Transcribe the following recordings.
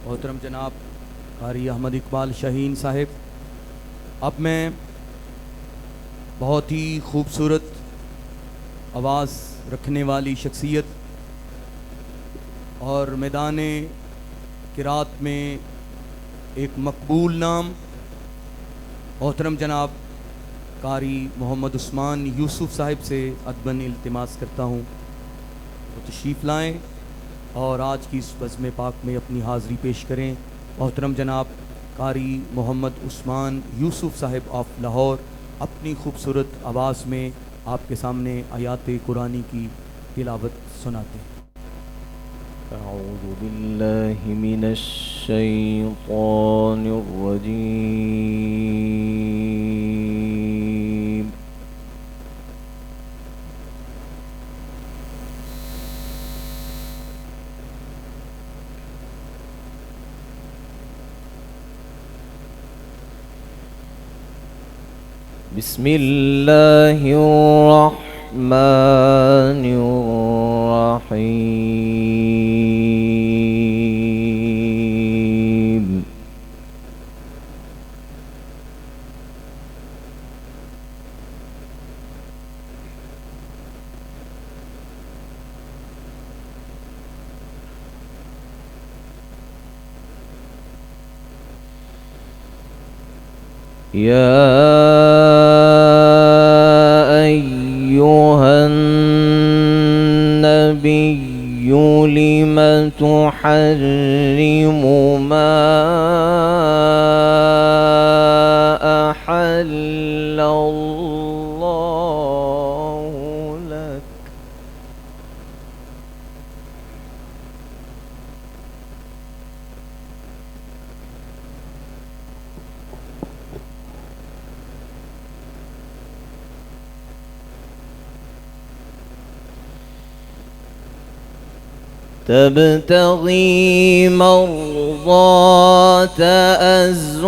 मोहतरम जनाब कारी अहमद इकबाल शाहीन साहिब। अब मैं बहुत ही खूबसूरत आवाज़ रखने वाली शख्सियत और मैदान किरात में एक मकबूल नाम मोहतरम जनाब कारी मोहम्मद उस्मान यूसुफ साहिब से अदबन इल्तिमास करता हूँ तो तशरीफ़ लाएँ और आज की इस बज़्म पाक में अपनी हाज़री पेश करें। मोहतरम जनाब कारी मोहम्मद उस्मान यूसुफ साहिब ऑफ लाहौर अपनी खूबसूरत आवाज़ में आपके सामने आयात कुरानी की तिलावत सुनाते हैं। अऊज़ु बिल्लाहि मिनश शैतानिर रजीम। बिस्मिल्लाहिर रहमानिर रहीम। लिम तुहर्रिमु मा अहल्लल्लाहु लक। तब्तगी मर्ज़ात अज़वाजिका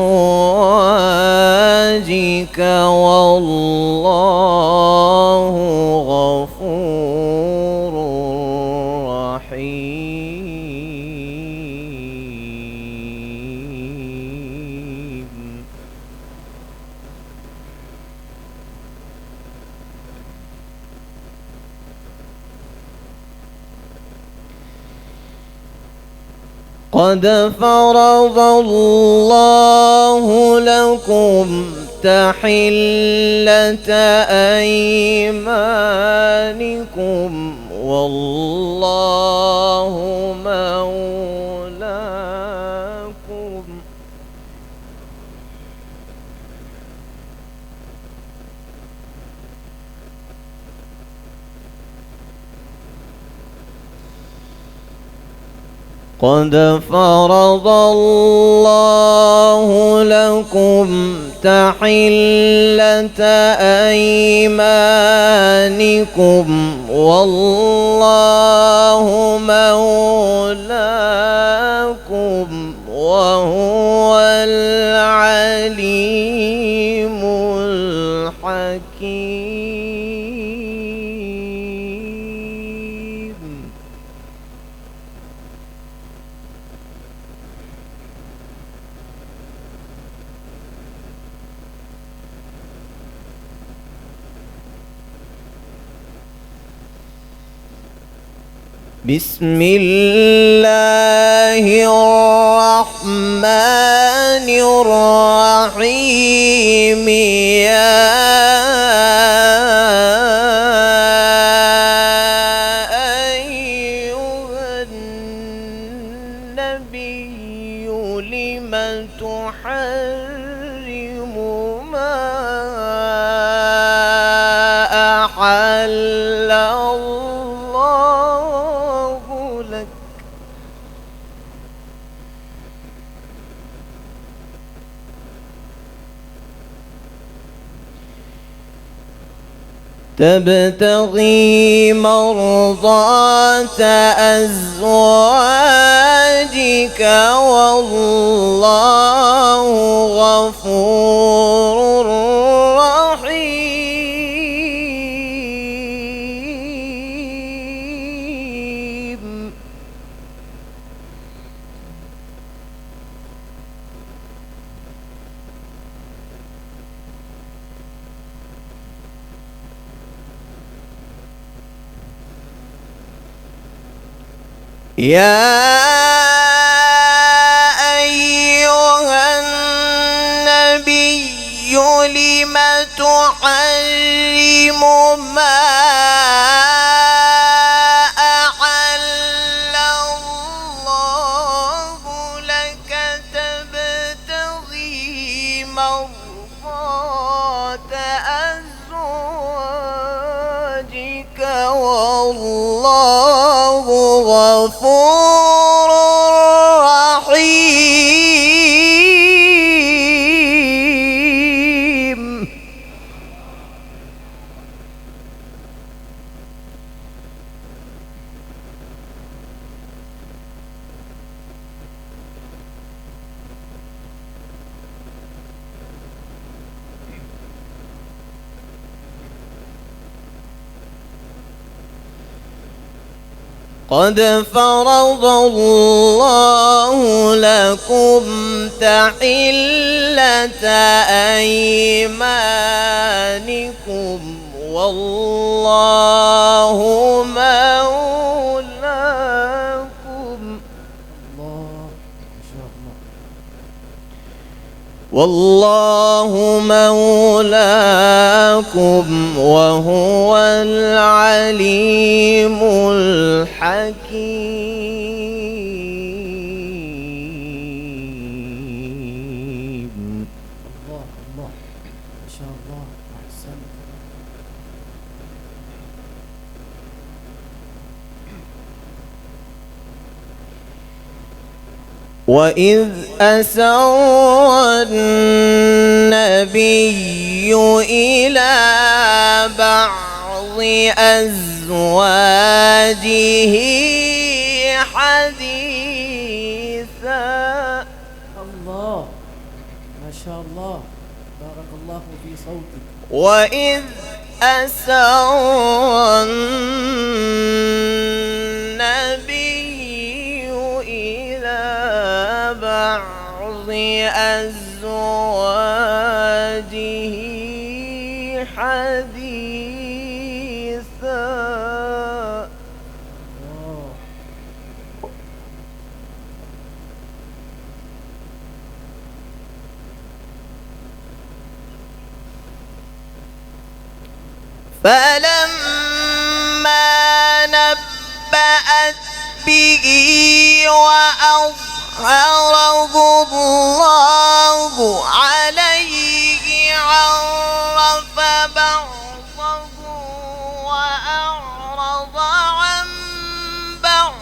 वल्लाहु गफ़ूरुर रहीम। قد فرض الله لكم تحلة أيمانكم والله مولاكم قد فرض الله لكم تحلة أيمانكم والله مولاكم وهو العليم الحكيم. بسم الله الرحمن الرحيم. يا أيها النبي لم تحرم ما أحل الله لك تبتغي مرضات أزواجك والله غفور رحيم. يا أيها النبي لم تحرم ما أحل الله لك تبتغي مرضات أزواجك والله غفور رحيم. قد فرض الله لكم تحلة أيمانكم والله مولاكم والله مولاكم وهو العليم الحكيم. الله الله ما شاء الله أحسن. وإذ أسر النبي إلى بعض أزواجه حديثا. الله ما شاء الله بارك الله في صوتك. وإذ أسر النبي إلى بعض أزواجه حديثا. فلما نبأت به وأظهره الله عليه عرف بعضه وأعرض عن بعض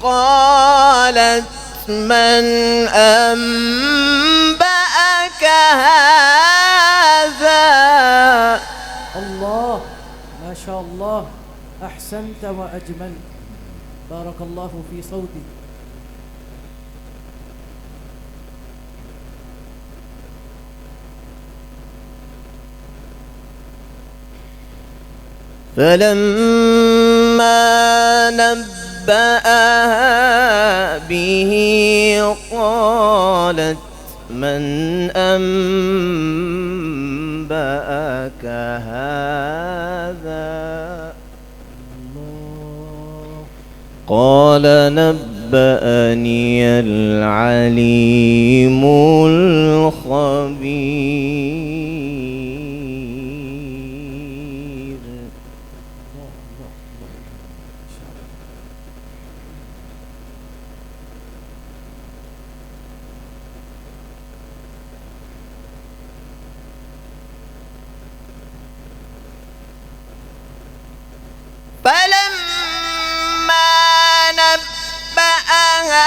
قالت من أنبأك هذا. الله ما شاء الله، أحسنت وأجملت، بارك الله في صوتك. فلما نبأها به قالت من أنبأك هذا. قال نبأني العليم الخبير. فلما نبأها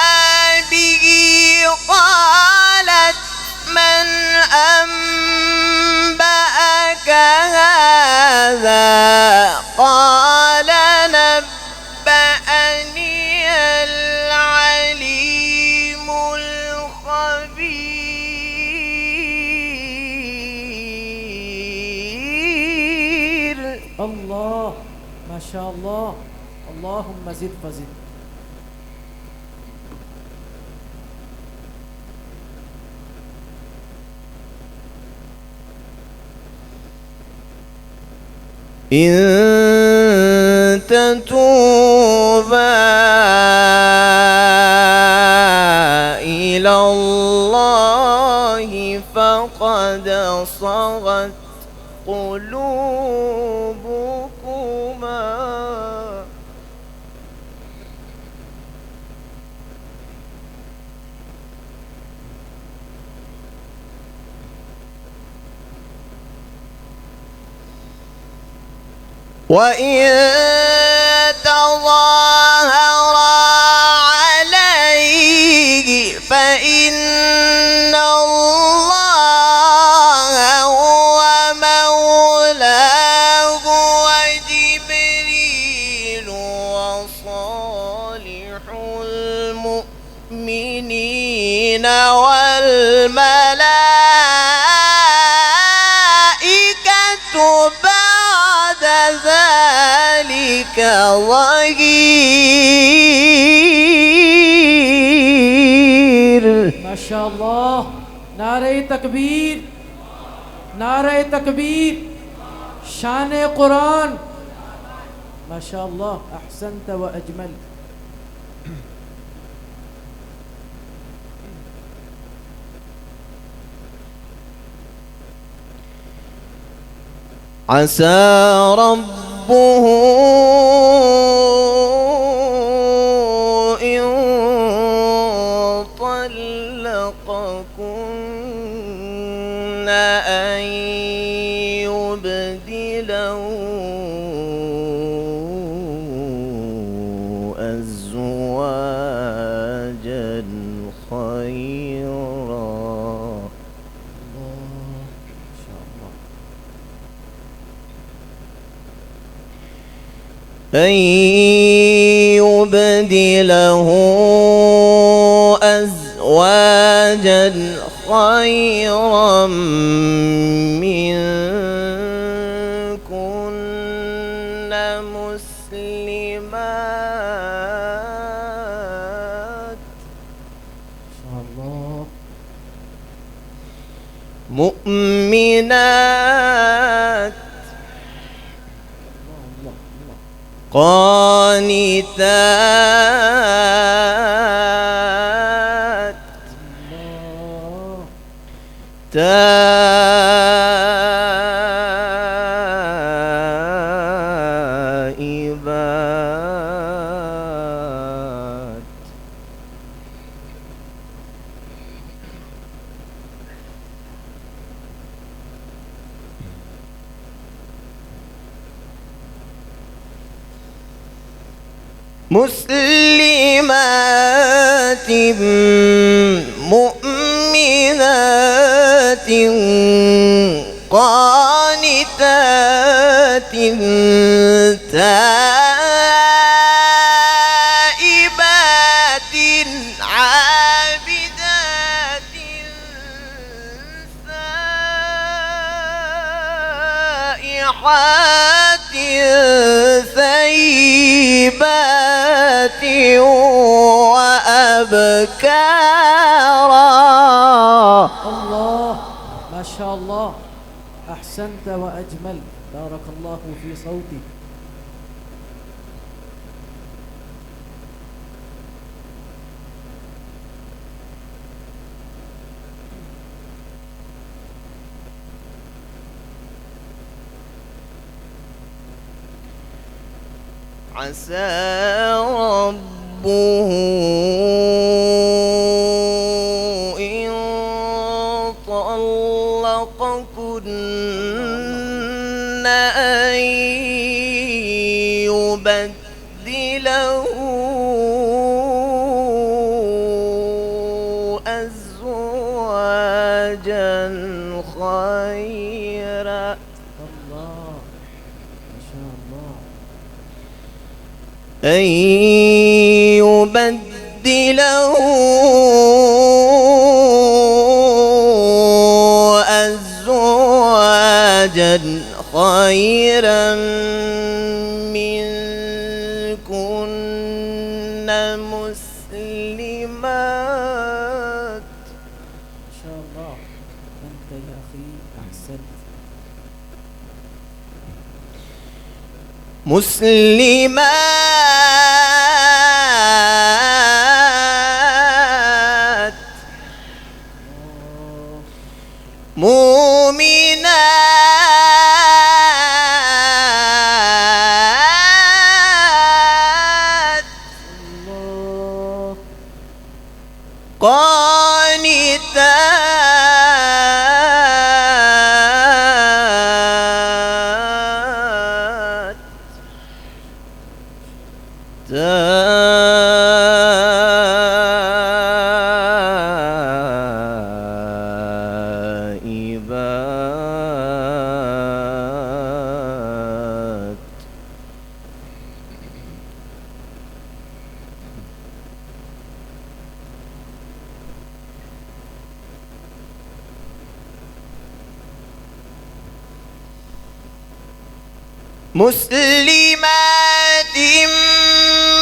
به قالت من أنبأك هذا. قال نبأني العليم الخبير. الله ما شاء الله، اللهم زد فزد. إن تتوبا إلى الله فقد صغت قلوبكما. وإن تظاهر عليه فإن الله هو مولاه وجبريل وصالح المؤمنين والملائكة بعد ذلك ظهير. ما شاء الله، नारे तकबीर, नारे तकबीर, शान कुरान। ما شاء الله، أحسنت وأجملت. عسى ربه إن طلقكن أن يبدله أزواجا خيرا. أن يبدله أزواجا خيرا منكن مسلمات مؤمنات قانتات تائبات مسلمات مؤمنات قانتات تائبات عابدات سائحات ثيبات وأبكارا. الله ما شاء الله، أحسنت وأجمل، بارك الله في صوتك. عسى ربه إن طلقكن أن يبدله أزواجا خيرا. الله ما شاء الله. أن يبدله أزواجا خيرا منكن مسلمات. ما شاء الله، أنت يا أخي أحسنت. مسلمات مؤمنات الله قانتات تائبات مسلمات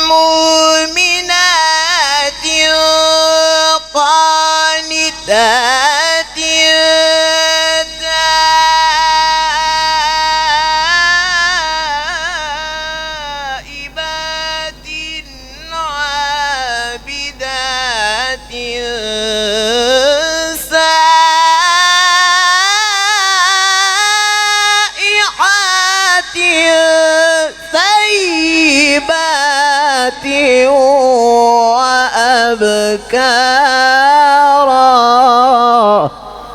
مؤمنات قانتات تائبات عابدات سائحات ثيبات وأبكارا.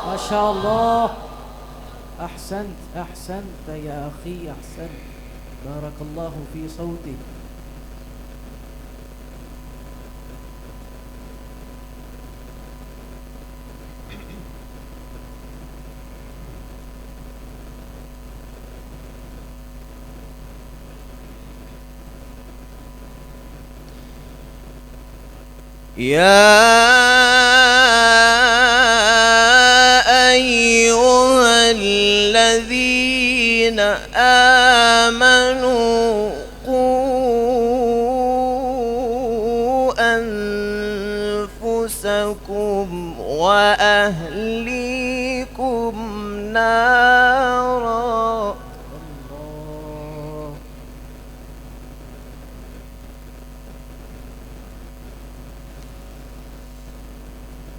ما شاء الله، أحسنت أحسنت يا أخي أحسنت، بارك الله في صوتك. يا أيها الذين آمنوا قوا أنفسكم وأهليكم نارا. الله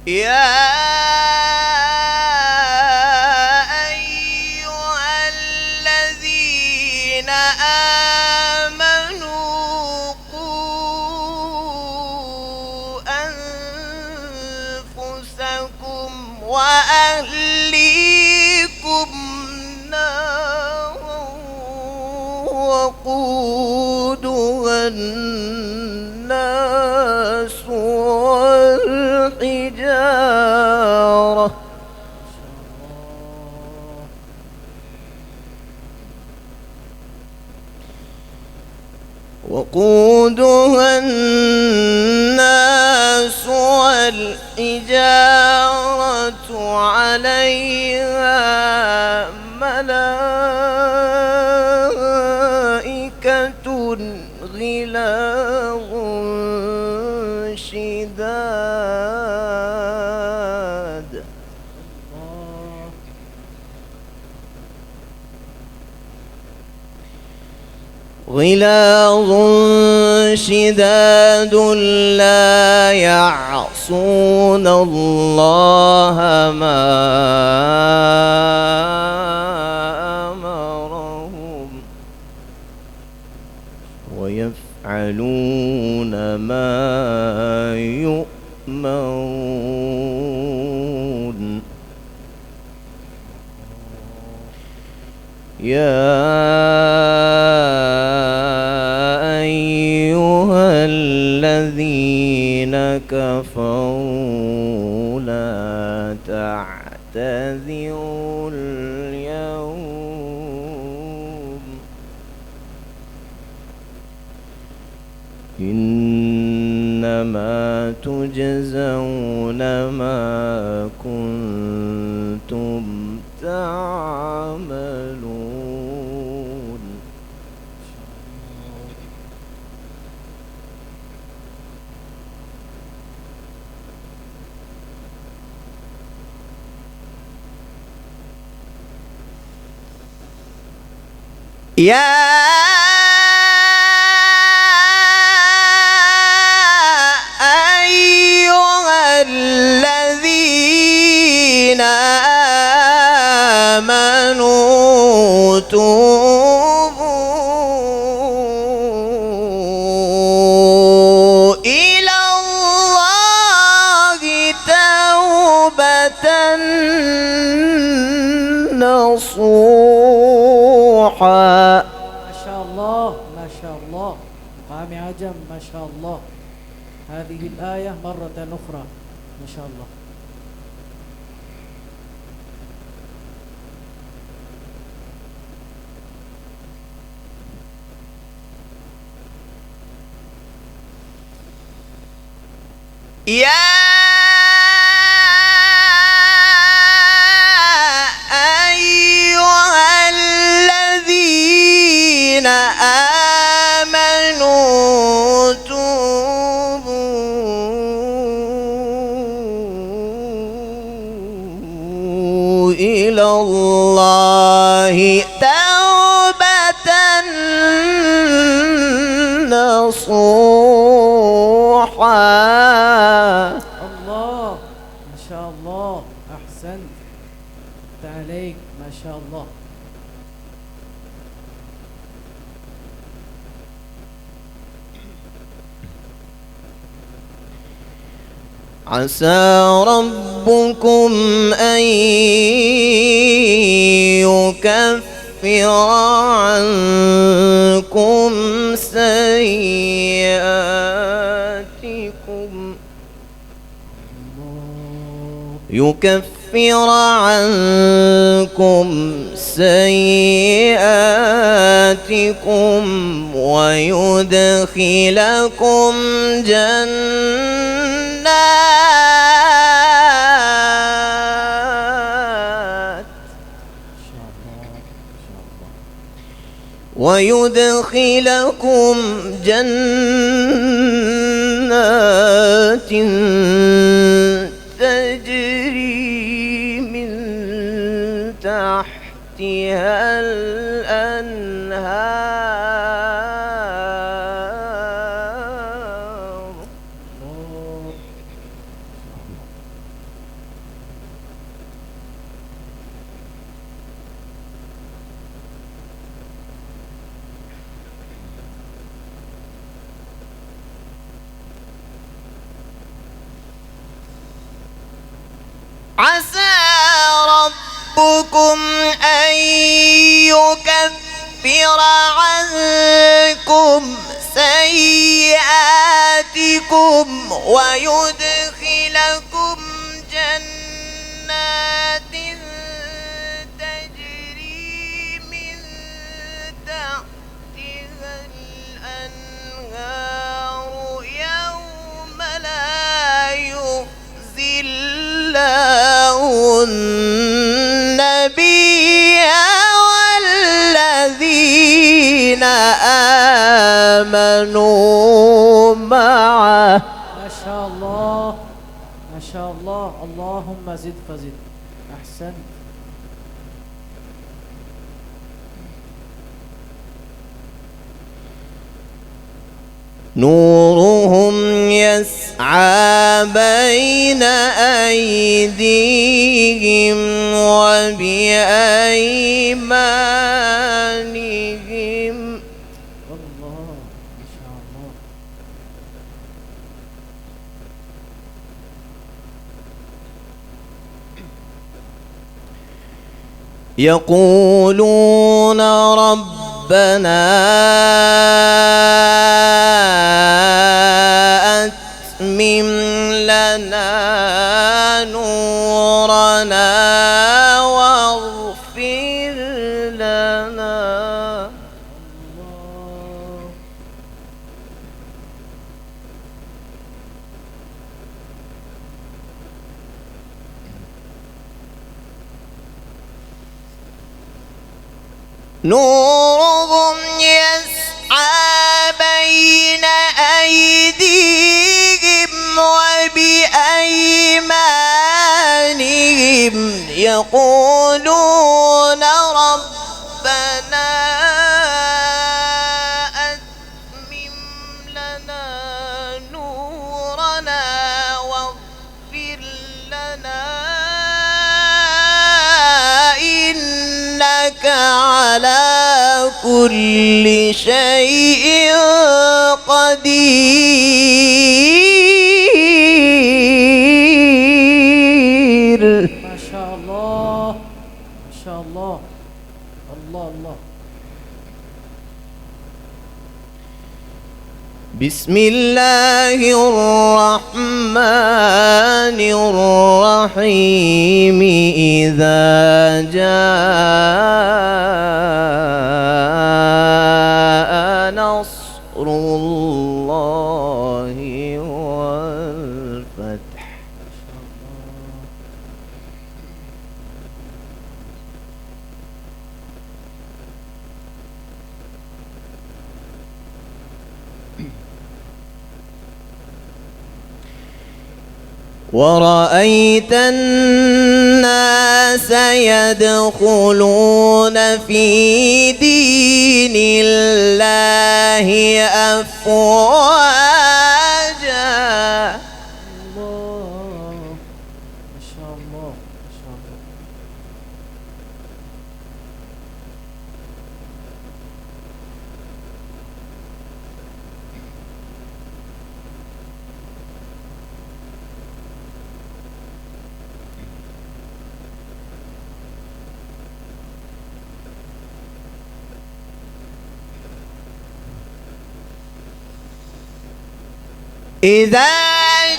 يا أيها الذين آمنوا قوا أنفسكم وأهليكم نارا وقودها الناس وقودها الناس والحجارة عليها ملائكة غلاظ شداد غلاظ شداد لا يعصون الله ما أمرهم ويفعلون ما يؤمرون يا أيها الذين كفروا لا تعتذروا اليوم إنما تجزون ما كنتم تعملون يا أيها الذين آمنوا توبوا إلى الله توبة نصوحا. ما شاء الله ما شاء الله. قام عجم ما شاء الله. هذه الآية مرة أخرى ما شاء الله. يا أيها الذين آمنوا توبوا إلى الله توبة نصوحا. الله ما شاء الله. أحسنت عليك ما شاء الله. عسى ربكم أن يكفر عنكم سيئاتكم ويدخلكم جنات تجري من تحتها الأنهار عسى ربكم أن يكفر عنكم سيئاتكم ويدخلكم جنات تجري من تحتها الأنهار آمنوا معه. ما شاء الله ما شاء الله. اللهم زد فزد. أحسنت. نورهم يسعى بين أيديهم وبأيمانهم. الله ما شاء الله. يقولون ربنا أتمم لنا نورنا واغفر لنا. الله. نورهم يسعى بين أيديهم وبأيمانهم يقولون ربنا أتمم لنا نورنا واغفر لنا إنك على كل شيء قدير. ما شاء الله ما شاء الله. الله الله. بسم الله الرحمن الرحيم. إذا جاء نصر الله والفتح. ورأيت الناس يدخلون في دين الله أفواجا. الله ما شاء الله ما شاء الله. إذا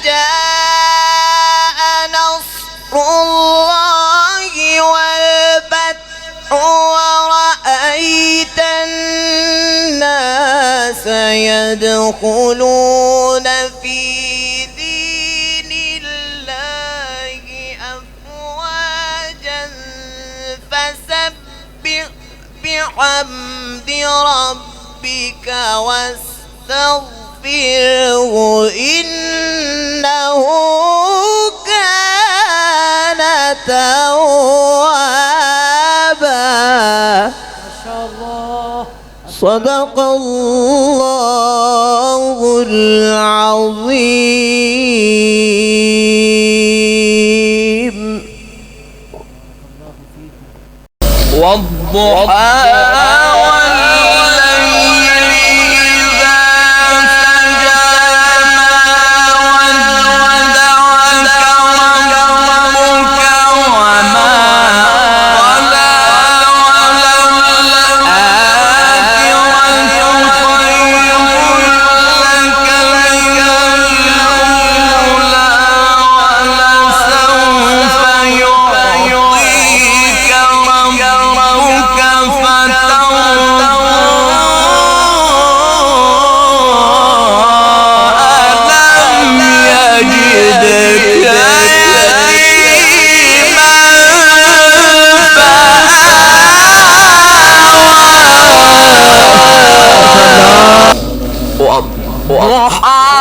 جاء نصر الله والفتح ورأيت الناس يدخلون في دين الله أفواجا فسبح بحمد ربك واستغفره إنه كان توابا. ما شاء الله. صدق الله العظيم. الله فيكم. والضحى فترضى والضحى